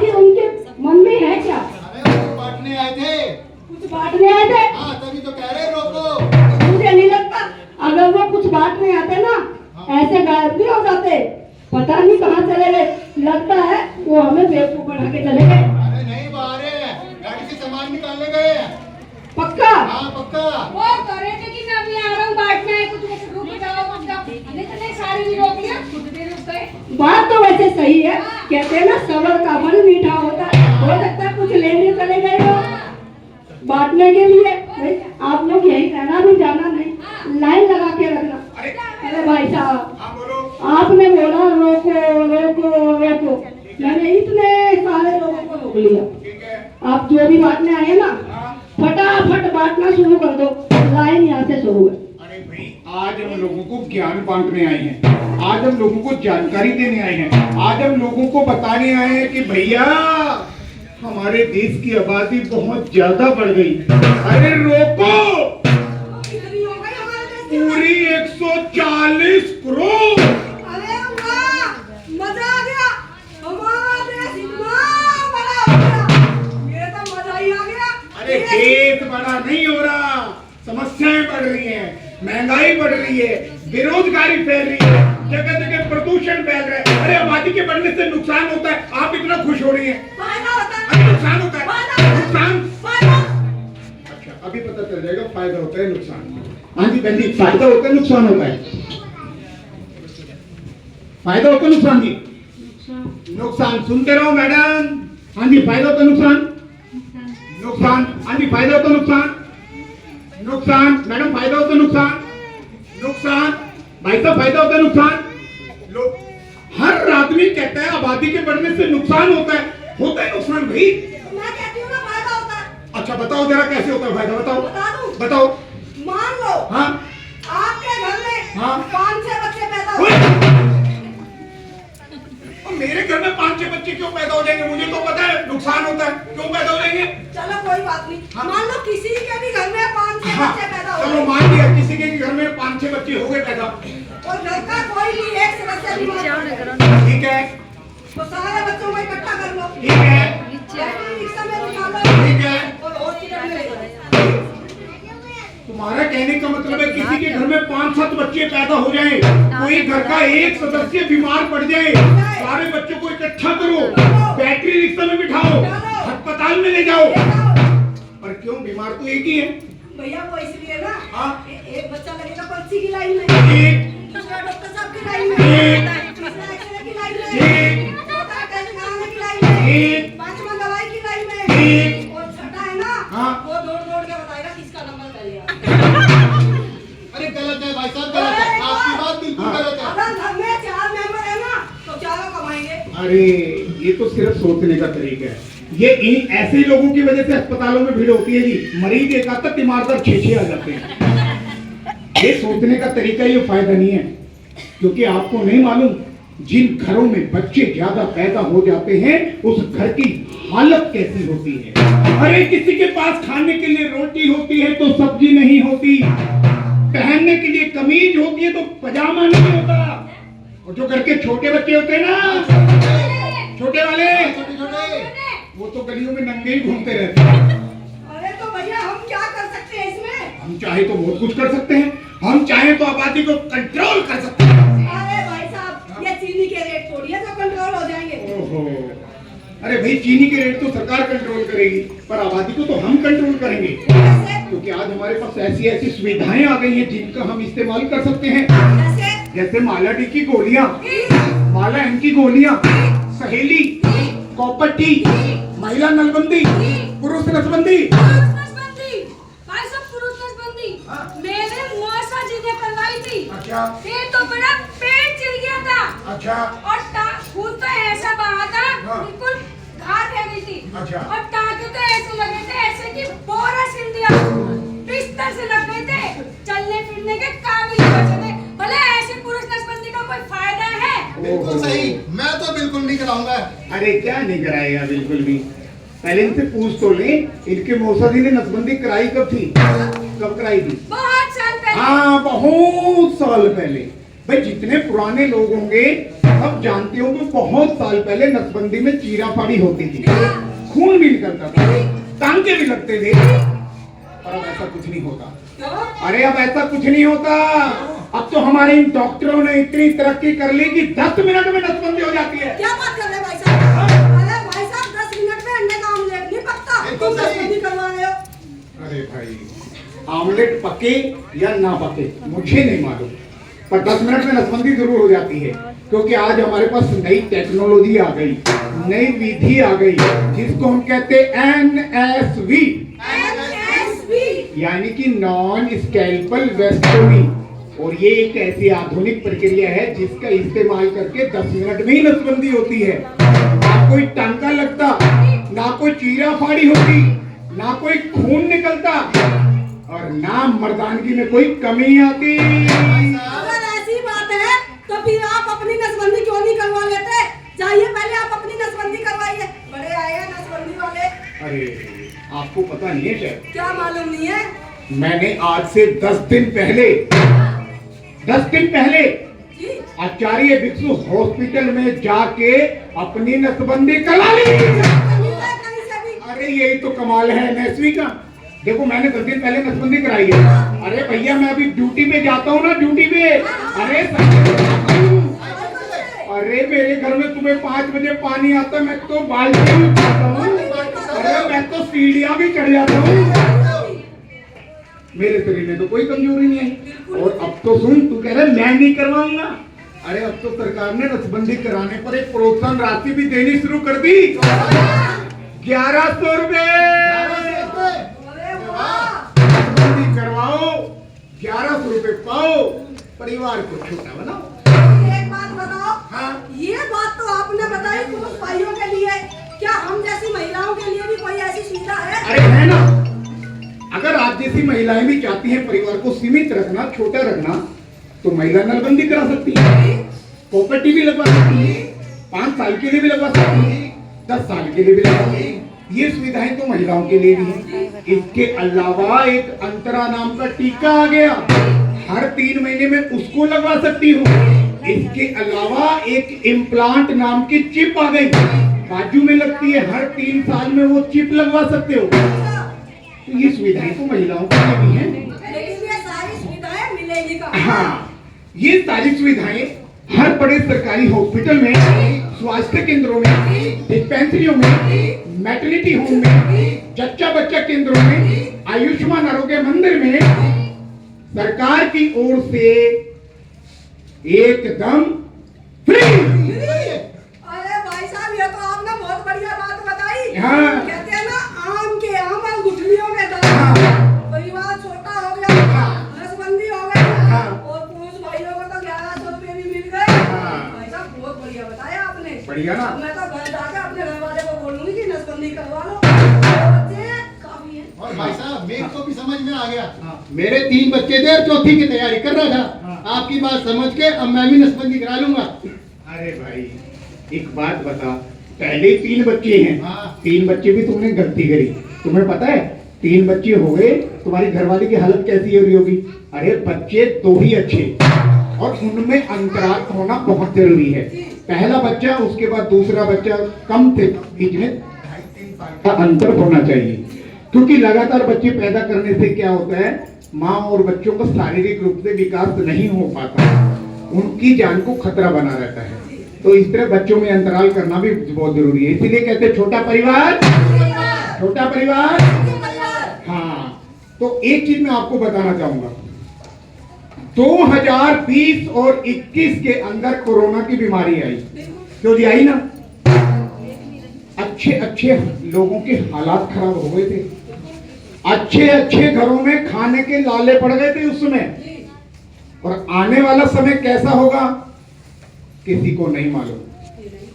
आखिर उनके मन में है क्या? अरे वो बांटने आए थे। कुछ बांटने आए थे? हाँ तभी तो कह रहे रोको। मुझे नहीं लगता अगर वो कुछ बांटने आते ना ऐसे गायब नहीं हो जाते। पता नहीं कहाँ चले गए, लगता है वो हमें बेवकूफ बना के चले गए। अरे नहीं बाहर है, गाड़ी से सामान निकालने गए। पक्का? हाँ पक्का। वो कह रहे थे कि मैं अभी आ रहा हूँ, बांटना है कुछ, रुक जाओ कुछ जाओ, हमने तो नहीं सारे भी रोक लिया, कुछ देर रुक गए। बात तो वैसे सही है, कहते हैं ना सबर का फल मीठा होता है। हो सकता है कुछ लेने चले गए हो बांटने के लिए। भाई आप लोग यही रहना, भी जाना नहीं, लाइन लगा के रखना। अरे भाई साहब, हाँ बोलो। आपने बोला रोको रोको रोको, मैंने इतने सारे लोगों को रोक लिया। ठीक है। आप जो भी बांटने आए ना फटाफट बांटना शुरू कर दो, लाइन यहाँ से शुरू है। अरे भाई आज हम लोगों को ज्ञान बांटने आए हैं, आज हम लोगों को जानकारी देने आए हैं, आज हम लोगों को बताने आए हैं कि भैया हमारे देश की आबादी बहुत ज्यादा बढ़ गई। अरे रोको, पूरी 140 करोड़। अरे वाह, मजा आ गया, हमारा देश इतना बड़ा हो गया, ये तो मजा ही आ गया। अरे देश बड़ा नहीं हो रहा, समस्याएं बढ़ रही हैं, महंगाई बढ़ रही है, बेरोजगारी फैल रही है, जगह जगह प्रदूषण फैल रहा है। अरे आबादी के बढ़ने से नुकसान होता है, आप इतना खुश हो रही हैं। फायदा होता है, अरे नुकसान होता है, नुकसान। फायदा। अच्छा अभी पता चल जाएगा फायदा होता है नुकसान। हाँ जी बहन जी, फायदा होता है नुकसान होता है? फायदा होता है नुकसान जी? नुकसान सुनते रहो मैडम। हाँ जी फायदा होता है नुकसान? नुकसान। हाँ जी फायदा होता है नुकसान? नुकसान। मैडम फायदा होता है नुकसान? नुकसान। भाई साहब फायदा होता है नुकसान? लोग हर आदमी कहता है आबादी के बढ़ने से नुकसान होता है। होता है नुकसान भाई? मैं कहती हूँ ना फायदा होता है। अच्छा बताओ जरा कैसे होता है फायदा, बताओ बता दूं? बताओ। मान लो हाँ आपके घर में हाँ 5-6 बच्चे पैदा ओए! हुए। और मेरे घर में 5-6 बच्चे क्यों पैदा हो जाएंगे? मुझे तो पता है नुकसान होता है, क्यों पैदा हो जाएंगे? चलो कोई बात नहीं, हाँ। मान लो किसी के भी घर में 5-6 हाँ, बच्चे पैदा हो चलो गए मान लिया किसी के घर में 5-6 बच्चे हो गए पैदा। और घर का कोई भी एक सदस्य बीमार, ठीक है तो सारे बच्चों को इकट्ठा कर लो, ठीक है बैटरी रिक्शा में निकालो ठीक है। और हॉस्पिटल में ले जाओ। तुम्हारा कहने का मतलब है किसी के घर में 5-7 बच्चे पैदा हो जाए, कोई घर का एक सदस्य बीमार पड़ जाए, सारे बच्चों को इकट्ठा करो, बैटरी रिक्शा में बिठाओ, अस्पताल में ले जाओ। पर क्यों? बीमार तो एक ही है भैया वो इसलिए ना, हाँ। एक बच्चा लगेगा पर्ची की लाइन में, एक दूसरा डॉक्टर साहब की लाइन में, तीसरा एक्सरे की लाइन में, एक चौथा टेस्ट कराने की लाइन में, एक पांचवा दवाई की लाइन में, एक और छठा है ना, हाँ। वो दौड़ दौड़ के बताएगा किसका नंबर पहले आया। अरे गलत है भाई साहब, गलत है, आपकी बात बिल्कुल हाँ। गलत है। अगर घर में 4 मेंबर है ना तो चारों कमाएंगे। अरे ये तो सिर्फ सोचने का तरीका है। ये इन ऐसे लोगों की वजह से अस्पतालों में भीड़ होती है जी। मरीज एक आता तीमारदार 6-6 आ जाते हैं। ये सोचने का तरीका, ये फायदा नहीं है। क्योंकि आपको नहीं मालूम जिन घरों में बच्चे ज्यादा पैदा हो जाते हैं उस घर की हालत कैसी होती है। अरे किसी के पास खाने के लिए रोटी होती है तो सब्जी नहीं होती, पहनने के लिए कमीज होती है तो पजामा नहीं होता। और जो घर के छोटे बच्चे होते हैं ना, छोटे वाले, छोटे छोटे वो तो गलियों में नंगे ही घूमते रहते हैं। अरे तो भैया हम क्या कर सकते हैं इसमें? हम चाहे तो बहुत कुछ कर सकते हैं, हम चाहे तो आबादी को कंट्रोल कर सकते हैं। अरे भाई साहब ये चीनी के रेट थोड़ी है जो कंट्रोल हो जाएंगे। ओहो, अरे भाई चीनी के रेट तो सरकार कंट्रोल करेगी, पर आबादी को तो हम कंट्रोल करेंगे। कैसे? क्योंकि आज हमारे पास ऐसी ऐसी सुविधाएं आ गई हैं जिनका हम इस्तेमाल कर सकते हैं। कैसे? जैसे माला डी की गोलियां, माला एम की गोलियां, सहेली, कॉपर टी, महिला नलबंदी, पुरुष नसबंदी। भाई साहब पुरुष नसबंदी मैंने मौसा जी ने करवाई थी। अच्छा ये तो बड़ा पेट चिढ़ गया था अच्छा और खून तो ऐसा बहा था, हाँ। बिल्कुल घाट रह गई थी। अच्छा। और टाके तो ऐसे लगे थे ऐसे कि बोरा सिल दिया, बिस्तर से लग गए थे, चलने फिरने के काबिल नहीं बचे थे। भले ऐसे पुरुष नसबंदी का कोई फायदा है? बिल्कुल सही, मैं तो बिल्कुल नहीं कराऊंगा। अरे क्या नहीं कराएगा, बिल्कुल भी। पहले इनसे पूछ तो ले, इनके मौसा जी ने नसबंदी कराई कब थी? कब कराई थी? बहुत साल पहले। हाँ बहुत साल पहले। भाई जितने पुराने लोग होंगे सब जानते हो कि बहुत साल पहले नसबंदी में चीरा फाड़ी होती थी, खून भी निकलता था, टांके भी लगते थे, पर अब ऐसा कुछ नहीं होता। अरे अब ऐसा कुछ नहीं होता। अब तो हमारे इन डॉक्टरों ने इतनी तरक्की कर ली कि 10 मिनट में नसबंदी हो जाती है। क्या बात कर रहे हैं भाई साहब? अरे भाई साहब 10 मिनट में अंडे का ऑमलेट नहीं पकता, तुम नसबंदी करवा रहे हो। अरे भाई, ऑमलेट पके या ना पके मुझे नहीं मालूम, पर 10 मिनट में नसबंदी जरूर हो जाती है, क्योंकि आज हमारे पास नई टेक्नोलॉजी आ गई, नई विधि आ गई, जिसको हम कहते हैं NSV, यानी कि नॉन स्कैल्पल वेस्टोमी। और ये एक ऐसी आधुनिक प्रक्रिया है जिसका इस्तेमाल करके 10 मिनट में ही नसबंदी होती है। ना कोई टांका लगता, ना कोई चीरा फाड़ी होती, ना कोई खून निकलता, और ना मर्दानगी में कोई कमी आती। अगर ऐसी बात है तो फिर आप अपनी नसबंदी क्यों नहीं करवा लेते? जाइए पहले आप अपनी नसबंदी करवाइए, बड़े आए हैं नसबंदी वाले। अरे आपको पता नहीं है शायद, क्या मालूम नहीं है? मैंने आज से 10 दिन पहले जी आचार्य भिक्षु हॉस्पिटल में जाके अपनी नसबंदी करा ली। कहीं से भी। अरे यही तो कमाल है NSV का। देखो मैंने 10 दिन पहले नसबंदी कराई है। अरे भैया मैं अभी ड्यूटी पे जाता हूँ ना, ड्यूटी पे। अरे मेरे घर में तुम्हें 5 बजे पानी आता, मैं तो बाल्टी में उठाता हूँ। अरे मैं तो सीढ़ियाँ भी चढ़ जाता हूँ। मेरे शरीर में तो कोई कमजोरी नहीं है। और अब तो सुन, तू कह रहा है मैं नहीं करवाऊंगा। अरे अब तो सरकार ने नसबंदी कराने पर एक प्रोत्साहन राशि भी देनी शुरू कर दी, 1100 रुपए। नसबंदी करवाओ, 1100 रुपए पाओ, परिवार को छोटा बनाओ। एक बात बताओ। हाँ? ये बात तो आपने बताई पुरुष भाइयों के लिए, क्या हम जैसी महिलाओं के लिए भी कोई ऐसी सुविधा है? अरे है ना। अगर आप जैसी महिलाएं भी चाहती हैं परिवार को सीमित रखना, छोटा रखना, तो महिला नसबंदी करा सकती है, प्रॉपर्टी भी लगवा सकती है, 5 साल के लिए भी लगवा सकती है, 10 साल के लिए भी लगवा सकती है। ये सुविधाएं तो महिलाओं के लिए भी है। इसके अलावा एक अंतरा नाम का टीका आ गया, हर 3 महीने में उसको लगवा सकती हूँ। इसके अलावा एक इम्प्लांट नाम की चिप आ गई, बाजू में लगती है, हर 3 साल में वो चिप लगवा सकते हो। तो ये सुविधाएं तो महिलाओं के लिए भी हैं। लेकिन ये सारी सुविधाएं मिलेगी कहाँ? हाँ, ये सारी सुविधाएं हर बड़े सरकारी हॉस्पिटल में, स्वास्थ्य केंद्रों में, डिस्पेंसरियों में, मैटरनिटी होम में, जच्चा बच्चा केंद्रों में, आयुष्मान आरोग्य मंदिर में सरकार की ओर से एकदम फ्री। अरे भाई साहब ये तो आपने बहुत बढ़िया बात बताई। हाँ। कहते हैं ना आम के आम और गुठलियों के दाम। हाँ। परिवार छोटा हो गया, हाँ। नसबंदी हो गई, हाँ। और पुरुष भाइयों को तो 1100 रुपए भी मिल गए। हाँ। भाई साहब बहुत बढ़िया बताया आपने। बढ़िया ना? अब मैं तो घर जाके अपने घर वाले को बोलूंगी कि नसबंदी करवा लो। बच्चे काफी है। और भाई साहब मेरे को भी समझ में आ गया। हाँ। मेरे 3 बच्चे थे, चौथी की तैयारी कर रहा था। हाँ। आपकी बात समझ के अब मैं भी नसबंदी करा लूंगा। अरे भाई एक बात बता, पहले 3 बच्चे हैं। हाँ। 3 बच्चे भी तुमने गलती करी। तुम्हें पता है 3 बच्चे हो गए, तुम्हारी घरवाली की हालत कैसी हो रही होगी? अरे बच्चे 2 ही अच्छे, और उनमें अंतराल होना बहुत जरूरी है। पहला बच्चा, उसके बाद दूसरा बच्चा, कम से बीच में 2.5-3 साल का अंतर होना चाहिए, क्योंकि लगातार बच्चे पैदा करने से क्या होता है, माँ और बच्चों का शारीरिक रूप से विकास नहीं हो पाता, उनकी जान को खतरा बना रहता है। तो इस तरह बच्चों में अंतराल करना भी बहुत जरूरी है। इसीलिए कहते हैं छोटा परिवार, छोटा परिवार। हाँ, तो एक चीज मैं आपको बताना चाहूंगा, 2020 और 21 के अंदर कोरोना की बीमारी आई, क्यों जी आई ना? अच्छे अच्छे लोगों के हालात खराब हो गए थे, अच्छे अच्छे घरों में खाने के लाले पड़ गए थे उस समय, और आने वाला समय कैसा होगा किसी को नहीं मालूम।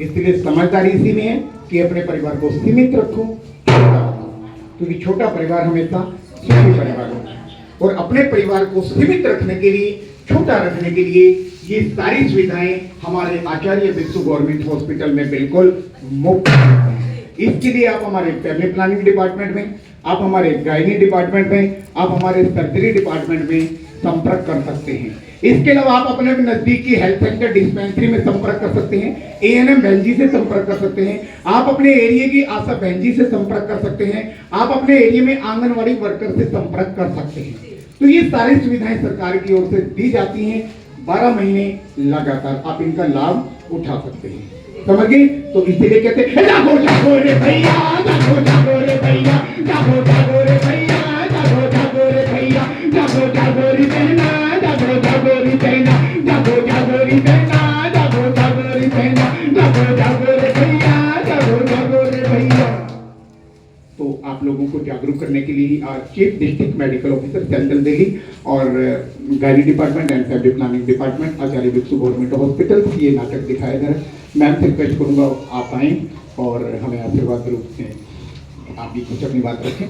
इसलिए समझदारी इसी में है कि अपने परिवार को सीमित रखो, क्योंकि छोटा परिवार हमेशा सुखी परिवार होता है। और अपने परिवार को सीमित रखने के लिए, छोटा रखने के लिए ये सारी सुविधाएं हमारे आचार्य भिक्षु गवर्नमेंट हॉस्पिटल में बिल्कुल मुफ्त हैं। इसके लिए आप हमारे फैमिली प्लानिंग डिपार्टमेंट में, आप हमारे गायनी डिपार्टमेंट में, आप हमारे सर्जरी डिपार्टमेंट में संपर्क कर सकते हैं। इसके अलावा आप अपने नजदीक की हेल्थ सेंटर डिस्पेंसरी में संपर्क कर सकते हैं, एएनएम बहन जी से संपर्क कर सकते हैं, आप अपने एरिया की आशा बहन जी से संपर्क कर सकते हैं, आप अपने एरिया में आंगनवाड़ी वर्कर से संपर्क कर सकते हैं। तो ये सारी सुविधाएं सरकार की ओर से दी जाती हैं। 12 महीने लगातार आप इनका लाभ उठा सकते हैं। समझ गए? तो इसीलिए कहते हैं जागो जागो रे भैया, जागो जागो रे भैया, जागो जागो रे भैया, जागो जागो रे भैया, जागो जागो रे बहना, जागो जागो रे बहना, जागो जागो रे बहना, जागो जागो रे बहना, जागो जागो रे भैया, जागो जागो रे भैया। तो आप लोगों को जागरूक करने के लिए chief district medical officer central Delhi और gynae department and family planning department Acharya Birju government hospital ये नाटक दिखाया जा रहा है। मैम से रिक्वेस्ट करूंगा आप आएँ और हमें आशीर्वाद रूप से आप भी कुछ अपनी बात रखें।